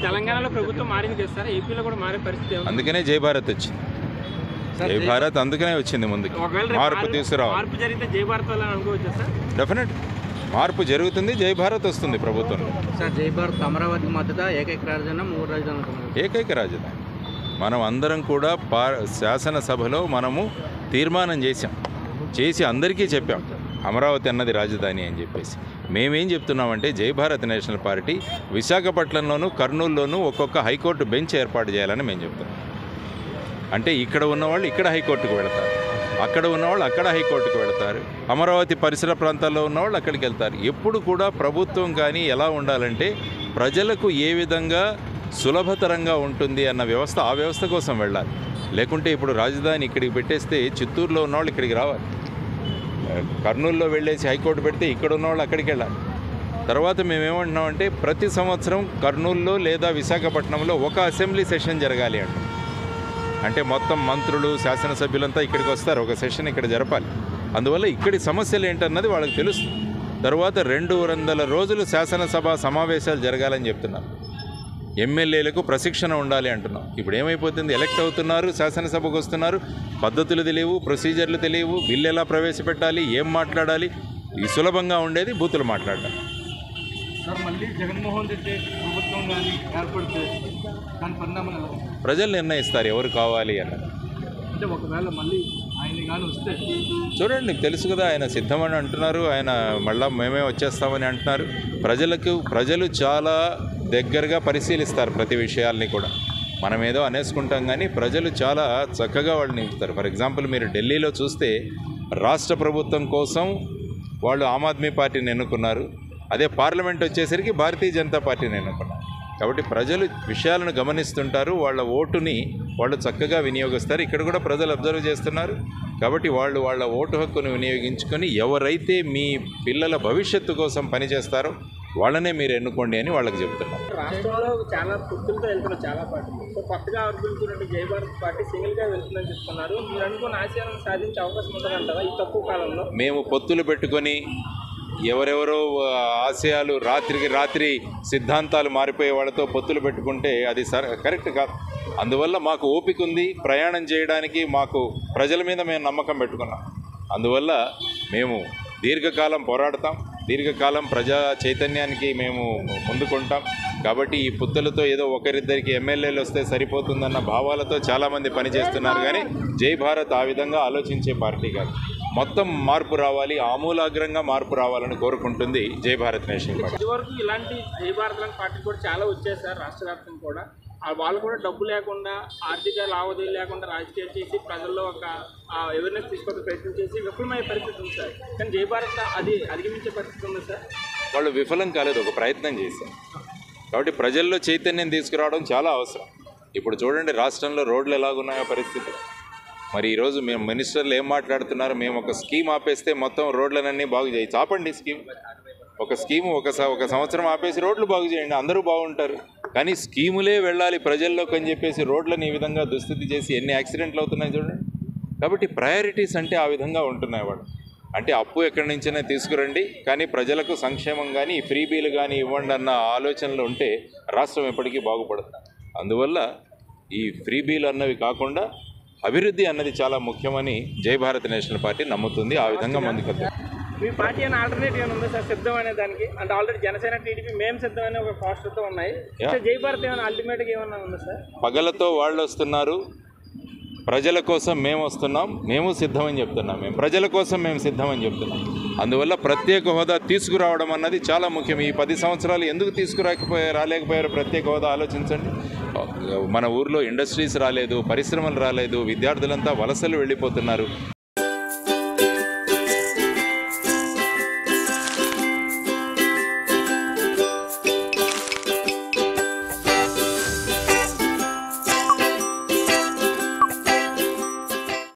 తెలంగాణలో ప్రభుత్వం మారింది కదా సార్, ఏపీలో కూడా మారే పరిస్థితి. అందుకనే జై భారత్ వచ్చింది. జై భారత్ అందుకనే వచ్చింది ముందుకు. మార్పు తీసుకురావాలి. మార్పు జరిగితే జై భారత్ వల్ల అనుకోవచ్చా సార్? డెఫినెట్ మార్పు జరుగుతుంది, జై భారత్ వస్తుంది ప్రభుత్వంలో. సార్ జై భారత్ అమరావతి మద్దతు ఏకైక రాజధాని 3 రాజధానులు. ఏకైక రాజధాని మనం అందరం కూడా శాసనసభలో మనము తీర్మానం చేసి అందరికీ చెప్పాం అమరావతి అన్నది రాజధాని అని చెప్పేసి. మేమేం చెప్తున్నామంటే జై భారత్ నేషనల్ పార్టీ విశాఖపట్నంలోనూ కర్నూలులోనూ ఒక్కొక్క హైకోర్టు బెంచ్ ఏర్పాటు చేయాలని మేము చెప్తున్నాం. అంటే ఇక్కడ ఉన్నవాళ్ళు ఇక్కడ హైకోర్టుకు వెళతారు, అక్కడ ఉన్నవాళ్ళు అక్కడ హైకోర్టుకు వెళతారు, అమరావతి పరిసర ప్రాంతాల్లో ఉన్నవాళ్ళు అక్కడికి వెళ్తారు. ఎప్పుడు కూడా ప్రభుత్వం కానీ ఎలా ఉండాలంటే ప్రజలకు ఏ విధంగా సులభతరంగా ఉంటుంది అన్న వ్యవస్థ, ఆ వ్యవస్థ కోసం వెళ్ళాలి. లేకుంటే ఇప్పుడు రాజధాని ఇక్కడికి పెట్టేస్తే చిత్తూరులో ఉన్నవాళ్ళు ఇక్కడికి రావాలి, కర్నూలులో వెళ్ళేసి హైకోర్టు పెడితే ఇక్కడ ఉన్నవాళ్ళు అక్కడికి వెళ్ళాలి. తర్వాత మేమేమంటున్నామంటే ప్రతి సంవత్సరం కర్నూలులో లేదా విశాఖపట్నంలో ఒక అసెంబ్లీ సెషన్ జరగాలి అంటాం. అంటే మొత్తం మంత్రులు శాసనసభ్యులంతా ఇక్కడికి వస్తారు, ఒక సెషన్ ఇక్కడ జరపాలి. అందువల్ల ఇక్కడి సమస్యలు ఏంటన్నది వాళ్ళకి తెలుస్తుంది. తర్వాత 200 రోజులు శాసనసభ సమావేశాలు జరగాలని చెప్తున్నాం. ఎమ్మెల్యేలకు ప్రశిక్షణ ఉండాలి అంటున్నాం. ఇప్పుడు ఏమైపోతుంది, ఎలక్ట్ అవుతున్నారు, శాసనసభకు వస్తున్నారు, పద్ధతులు తెలియవు, ప్రొసీజర్లు తెలియవు, బిల్లు ఎలా ప్రవేశపెట్టాలి, ఏం మాట్లాడాలి, ఈ సులభంగా ఉండేది బూతులు మాట్లాడాలి. సార్ మళ్ళీ జగన్మోహన్ రెడ్డి ప్రభుత్వం కానీ ఏర్పడితే దాని పరిణామాలు ప్రజలు నిర్ణయిస్తారు ఎవరు కావాలి అన్నది. అంటే ఒకవేళ మళ్ళీ ఆయన కానీ వస్తే చూడండి, మీకు తెలుసు కదా, ఆయన సిద్ధమని అంటున్నారు, ఆయన మళ్ళీ మేమే వచ్చేస్తామని అంటున్నారు. ప్రజలు చాలా దగ్గరగా పరిశీలిస్తారు ప్రతి విషయాల్ని కూడా. మనం ఏదో అనేసుకుంటాం కానీ ప్రజలు చాలా చక్కగా వాళ్ళని నింపుతారు. ఫర్ ఎగ్జాంపుల్ మీరు ఢిల్లీలో చూస్తే రాష్ట్ర ప్రభుత్వం కోసం వాళ్ళు ఆమ్ ఆద్మీ పార్టీని ఎన్నుకున్నారు, అదే పార్లమెంట్ వచ్చేసరికి భారతీయ జనతా పార్టీని ఎన్నుకున్నారు. కాబట్టి ప్రజలు విషయాలను గమనిస్తుంటారు, వాళ్ళ ఓటుని వాళ్ళు చక్కగా వినియోగిస్తారు. ఇక్కడ కూడా ప్రజలు అబ్జర్వ్ చేస్తున్నారు. కాబట్టి వాళ్ళ ఓటు హక్కును వినియోగించుకొని ఎవరైతే మీ పిల్లల భవిష్యత్తు కోసం పనిచేస్తారో వాళ్ళనే మీరు ఎన్నుకోండి అని వాళ్ళకి చెప్తున్నారు. రాష్ట్రంలో చాలా పొత్తులతో వెళ్తున్నారు చాలా పార్టీలు. సో కొత్తగా ఆవిర్భవించినట్టు జై భారత్ పార్టీ సింగిల్గా వెళ్తుందని చెప్తున్నారు. మీరు అనుకున్న ఆశయాలను సాధించే అవకాశం ఉంటుందంటారా ఈ తక్కువ కాలంలో? మేము పొత్తులు పెట్టుకొని ఎవరెవరో ఆశయాలు రాత్రికి రాత్రి సిద్ధాంతాలు మారిపోయే వాళ్ళతో పొత్తులు పెట్టుకుంటే అది కరెక్ట్ కాదు. అందువల్ల మాకు ఓపిక ఉంది ప్రయాణం చేయడానికి, మాకు ప్రజల మీద మేము నమ్మకం పెట్టుకున్నాం. అందువల్ల మేము దీర్ఘకాలం పోరాడతాం, దీర్ఘకాలం ప్రజా చైతన్యానికి మేము ముందుకుంటాం. కాబట్టి ఈ పొత్తులతో ఏదో ఒకరిద్దరికి ఎమ్మెల్యేలు వస్తే సరిపోతుందన్న భావాలతో చాలామంది పనిచేస్తున్నారు. కానీ జై భారత్ ఆ విధంగా ఆలోచించే పార్టీ కాదు. మొత్తం మార్పు రావాలి, ఆమూలాగ్రంగా మార్పు రావాలని కోరుకుంటుంది జై భారత్ నేషనల్ పార్టీ. ఇదివరకు ఇలాంటి జై భారత్ లాంటి పార్టీ కూడా చాలా వచ్చేసారు రాష్ట్ర వ్యాప్తంగా కూడా. వాళ్ళు కూడా డబ్బు లేకుండా, ఆర్థిక లావాదేవీలు లేకుండా రాజకీయాలు చేసి ప్రజల్లో ఒక అవేర్నెస్ తీసుకొచ్చే ప్రయత్నం చేసి విఫలమయ్యే పరిస్థితి ఉంది సార్. కానీ జై భారత్ అది అధిగమించే పరిస్థితి ఉంది సార్. వాళ్ళు విఫలం కాలేదు, ఒక ప్రయత్నం చేశారు. కాబట్టి ప్రజల్లో చైతన్యం తీసుకురావడం చాలా అవసరం. ఇప్పుడు చూడండి రాష్ట్రంలో రోడ్లు ఎలాగున్నాయో పరిస్థితి. మరి ఈరోజు మేము మినిస్టర్లు ఏం మాట్లాడుతున్నారు, మేము ఒక స్కీమ్ ఆపేస్తే మొత్తం రోడ్లనన్నీ బాగు చేయొచ్చు. ఆపండి స్కీమ్, ఒక స్కీము ఒక సంవత్సరం ఆపేసి రోడ్లు బాగు చేయండి, అందరూ బాగుంటారు. కానీ స్కీములే వెళ్ళాలి ప్రజల్లోకి అని చెప్పేసి రోడ్లను ఈ విధంగా దుస్థితి చేసి ఎన్ని యాక్సిడెంట్లు అవుతున్నాయి చూడండి. కాబట్టి ప్రయారిటీస్ అంటే ఆ విధంగా ఉంటున్నాయి వాళ్ళు. అంటే అప్పు ఎక్కడి నుంచైనా తీసుకురండి, కానీ ప్రజలకు సంక్షేమం కానీ ఫ్రీబీలు కానీ ఇవ్వండి అన్న ఆలోచనలు ఉంటే రాష్ట్రం ఎప్పటికీ బాగుపడుతుంది. అందువల్ల ఈ ఫ్రీబీలు అన్నవి కాకుండా అభివృద్ధి అన్నది చాలా ముఖ్యమని జై భారత్ నేషనల్ పార్టీ నమ్ముతుంది. ఆ విధంగా ముందుకెళ్తాం. మీ పార్టీ అయినా ఆల్టర్నేటివ్ ఏమైనా ఉందా సార్ సిద్ధం అనే దానికి? అంటే ఆల్రెడీ జనసేన టీడీపీ మేము సిద్ధం అనే ఒక పోస్టర్తో ఉన్నాయి. జై భారత్ ఏమైనా అల్టిమేట్గా ఏమన్నా ఉందా సార్? పగలతో వాళ్ళు వస్తున్నారు, ప్రజల కోసం మేము వస్తున్నాం, మేము సిద్ధమని చెప్తున్నాం. మేము ప్రజల కోసం మేము సిద్ధమని చెప్తున్నాం. అందువల్ల ప్రత్యేక హోదా తీసుకురావడం అన్నది చాలా ముఖ్యం. ఈ 10 సంవత్సరాలు ఎందుకు రాలేకపోయారో ప్రత్యేక హోదా ఆలోచించండి. మన ఊర్లో ఇండస్ట్రీస్ రాలేదు, పరిశ్రమలు రాలేదు, విద్యార్థులంతా వలసలు వెళ్ళిపోతున్నారు.